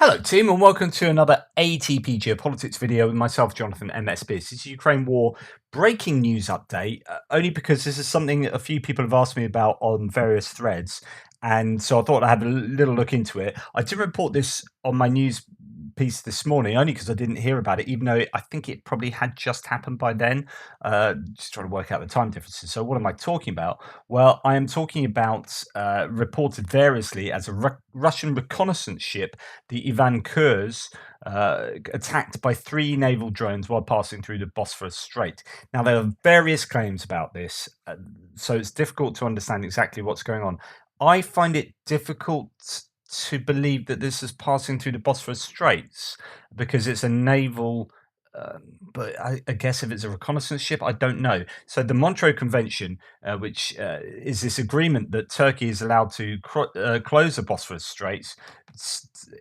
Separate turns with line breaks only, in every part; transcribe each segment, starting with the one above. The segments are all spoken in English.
Hello, team, and welcome to another ATP Geopolitics video with myself, Jonathan MSB. This is Ukraine War breaking news update, only because this is something a few people have asked me about on various threads. And so I thought I'd have a little look into it. I did report this on my news piece this morning, only because I didn't hear about it, even though I think it probably had just happened by then. Just trying to work out the time differences. So, what am I talking about? Well, I am talking about reported variously as a Russian reconnaissance ship, the Ivan Khurs, attacked by 3 naval drones while passing through the Bosphorus Strait. Now, there are various claims about this, so it's difficult to understand exactly what's going on. I find it difficult to believe that this is passing through the Bosphorus Straits because it's a naval. But I guess if it's a reconnaissance ship, I don't know. So the Montreux Convention, which is this agreement that Turkey is allowed to close the Bosphorus Straits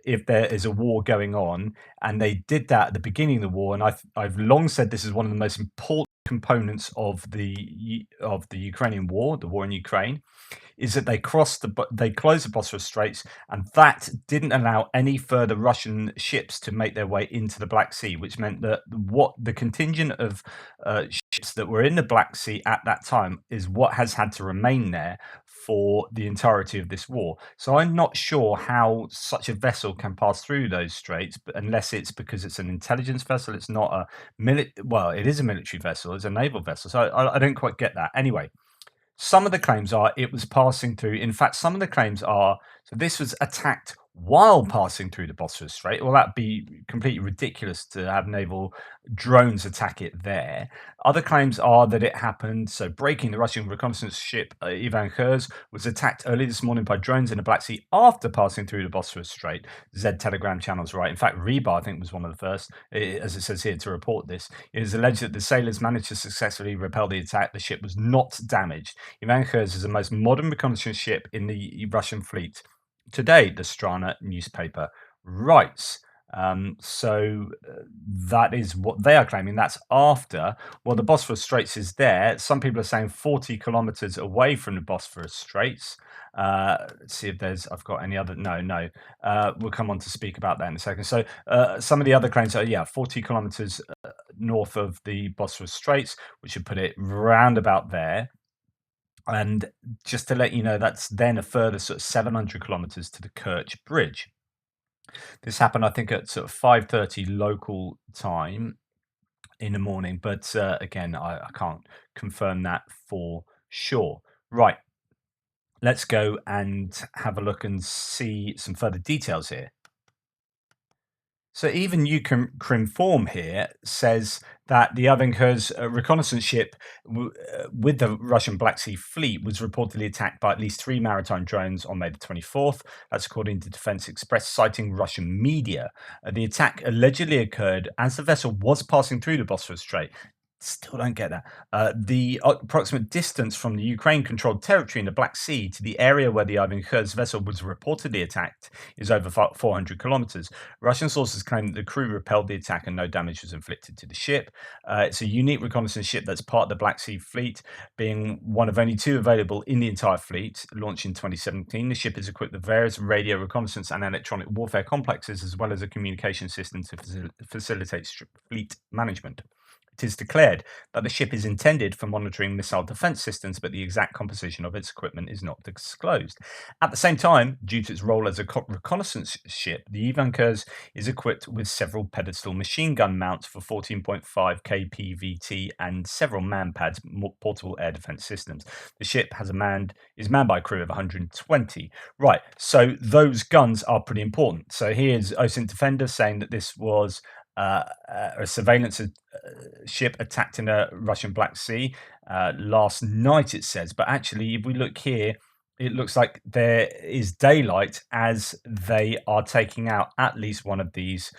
if there is a war going on, and they did that at the beginning of the war. And I've long said this is one of the most important components of the Ukrainian war, the war in Ukraine, is that they closed the Bosphorus Straits, and that didn't allow any further Russian ships to make their way into the Black Sea, which meant that what the contingent of ships that were in the Black Sea at that time is what has had to remain there for the entirety of this war. So I'm not sure how such a vessel can pass through those straits, but unless it's because it's an intelligence vessel. It's not a well, it is a military vessel, it's a naval vessel. So I don't quite get that. Anyway, some of the claims are it was passing through. In fact, some of the claims are so this was attacked while passing through the Bosphorus Strait. Well, that'd be completely ridiculous to have naval drones attack it there. Other claims are that it happened. So, breaking the Russian reconnaissance ship Ivan Khurs was attacked early this morning by drones in the Black Sea after passing through the Bosphorus Strait. Z Telegram channels, right? In fact, Reba, I think, was one of the first, as it says here, to report this. It is alleged that the sailors managed to successfully repel the attack. The ship was not damaged. Ivan Khurs is the most modern reconnaissance ship in the Russian fleet. Today, the Strana newspaper writes. That is what they are claiming. That's after. Well, the Bosphorus Straits is there. Some people are saying 40 kilometers away from the Bosphorus Straits. Let's see if I've got any other. No. We'll come on to speak about that in a second. So, some of the other claims are, 40 kilometers north of the Bosphorus Straits, which would put it round about there. And just to let you know, that's then a further sort of 700 kilometers to the Kerch Bridge. This happened, I think, at sort of 5:30 local time in the morning, but again, I can't confirm that for sure. Right, let's go and have a look and see some further details here. So even Ukrinform here says that the Avenkur's reconnaissance ship with the Russian Black Sea Fleet was reportedly attacked by at least 3 maritime drones on May the 24th. That's according to Defense Express, citing Russian media. The attack allegedly occurred as the vessel was passing through the Bosphorus Strait. Still don't get that. The approximate distance from the Ukraine-controlled territory in the Black Sea to the area where the Ivan Khurs vessel was reportedly attacked is over 400 kilometers. Russian sources claim that the crew repelled the attack and no damage was inflicted to the ship. It's a unique reconnaissance ship that's part of the Black Sea Fleet, being one of only 2 available in the entire fleet, launched in 2017. The ship is equipped with various radio reconnaissance and electronic warfare complexes, as well as a communication system to facilitate fleet management. It is declared that the ship is intended for monitoring missile defense systems, but the exact composition of its equipment is not disclosed. At the same time, due to its role as a reconnaissance ship, the Ivan Khurs is equipped with several pedestal machine gun mounts for 14.5 kpvt and several MANPADS, portable air defense systems. The ship is manned by a crew of 120. Right, so those guns are pretty important. So here's OSINT Defender saying that this was a surveillance ship attacked in the Russian Black Sea last night, it says. But actually, if we look here, it looks like there is daylight as they are taking out at least one of these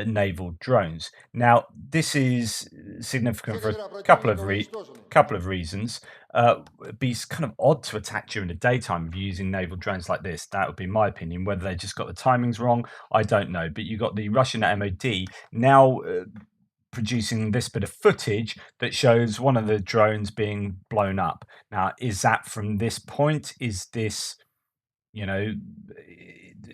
naval drones. Now, this is significant for a couple of reasons. It'd be kind of odd to attack during the daytime if you're using naval drones like this. That would be my opinion. Whether they just got the timings wrong, I don't know. But you got the Russian MOD now producing this bit of footage that shows one of the drones being blown up. Now, is that from this point? Is this You know,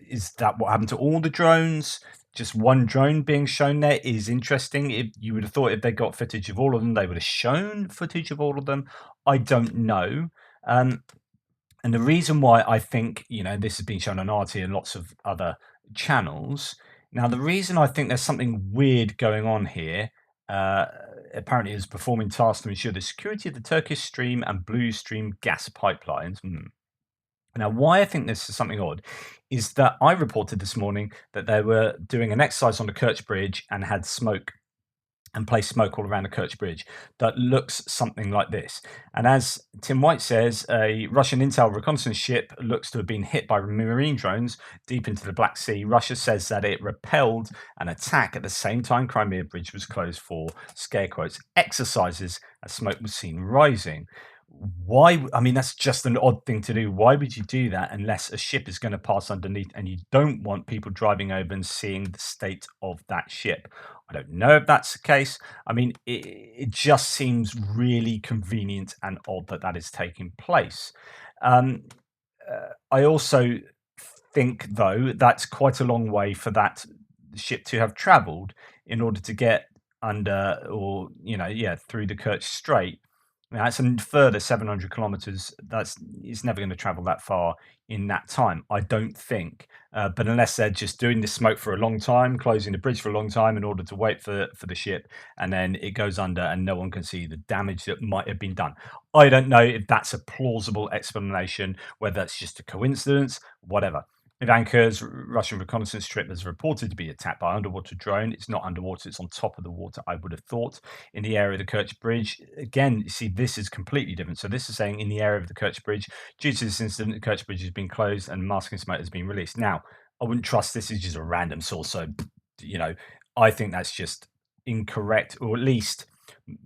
is that what happened to all the drones? Just one drone being shown there is interesting. If you would have thought if they got footage of all of them, they would have shown footage of all of them. I don't know. Um, and the reason why I think, this has been shown on RT and lots of other channels. Now, the reason I think there's something weird going on here, uh, apparently is performing tasks to ensure the security of the Turkish Stream and Blue Stream gas pipelines. Now, why I think this is something odd is that I reported this morning that they were doing an exercise on the Kerch Bridge and had smoke and place smoke all around the Kerch Bridge that looks something like this. And as Tim White says, a Russian intel reconnaissance ship looks to have been hit by marine drones deep into the Black Sea. Russia says that it repelled an attack at the same time Crimea Bridge was closed for, scare quotes, exercises as smoke was seen rising. Why? I mean, that's just an odd thing to do. Why would you do that unless a ship is going to pass underneath and you don't want people driving over and seeing the state of that ship? I don't know if that's the case. I mean, it just seems really convenient and odd that that is taking place. Um, I also think, though, that's quite a long way for that ship to have travelled in order to get under or, through the Kerch Strait. Now, it's a further 700 kilometers. It's never going to travel that far in that time, I don't think. But unless they're just doing this smoke for a long time, closing the bridge for a long time in order to wait for the ship, and then it goes under and no one can see the damage that might have been done. I don't know if that's a plausible explanation, whether that's just a coincidence, whatever. Ivan Khurs' Russian reconnaissance trip is reported to be attacked by underwater drone. It's not underwater, it's on top of the water, I would have thought, in the area of the Kerch Bridge. Again, you see, this is completely different. So this is saying in the area of the Kerch Bridge, due to this incident, the Kerch Bridge has been closed and masking smoke has been released. Now, I wouldn't trust this is just a random source. So, you know, I think that's just incorrect, or at least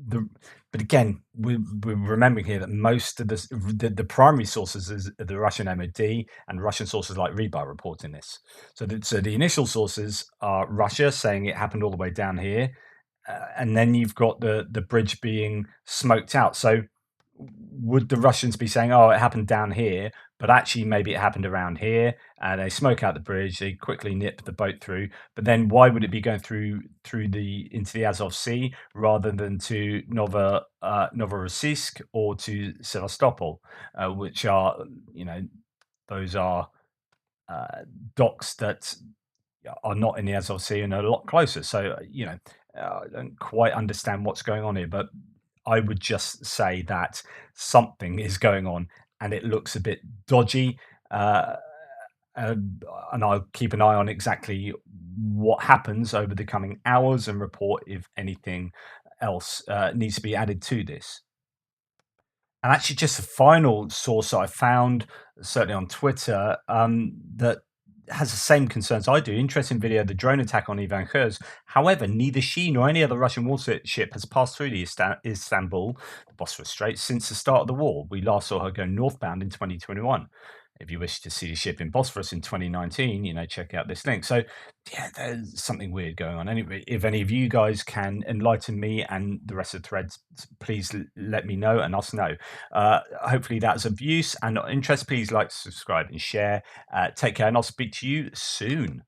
the but again, we're remembering here that most of the primary sources is the Russian MOD and Russian sources like Rebar reporting this. So the initial sources are Russia saying it happened all the way down here, and then you've got the bridge being smoked out. So would the Russians be saying, "Oh, it happened down here," but actually maybe it happened around here, and they smoke out the bridge, they quickly nip the boat through. But then why would it be going through the into the Azov Sea rather than to Novorossiysk or to Sevastopol, which are, those are docks that are not in the Azov Sea and are a lot closer. So, I don't quite understand what's going on here, but I would just say that something is going on and it looks a bit dodgy. Uh, and I'll keep an eye on exactly what happens over the coming hours and report if anything else needs to be added to this. And actually, just a final source that I found, certainly on Twitter, that has the same concerns I do. Interesting video, the drone attack on Ivan Khurs. However, neither she nor any other Russian warship has passed through the Istanbul, the Bosphorus Strait, since the start of the war. We last saw her go northbound in 2021. If you wish to see the ship in Bosphorus in 2019, check out this link. So, yeah, there's something weird going on. Anyway, if any of you guys can enlighten me and the rest of the threads, please let me know and us know. Hopefully that's of use and interest. Please like, subscribe, and share. Take care, and I'll speak to you soon.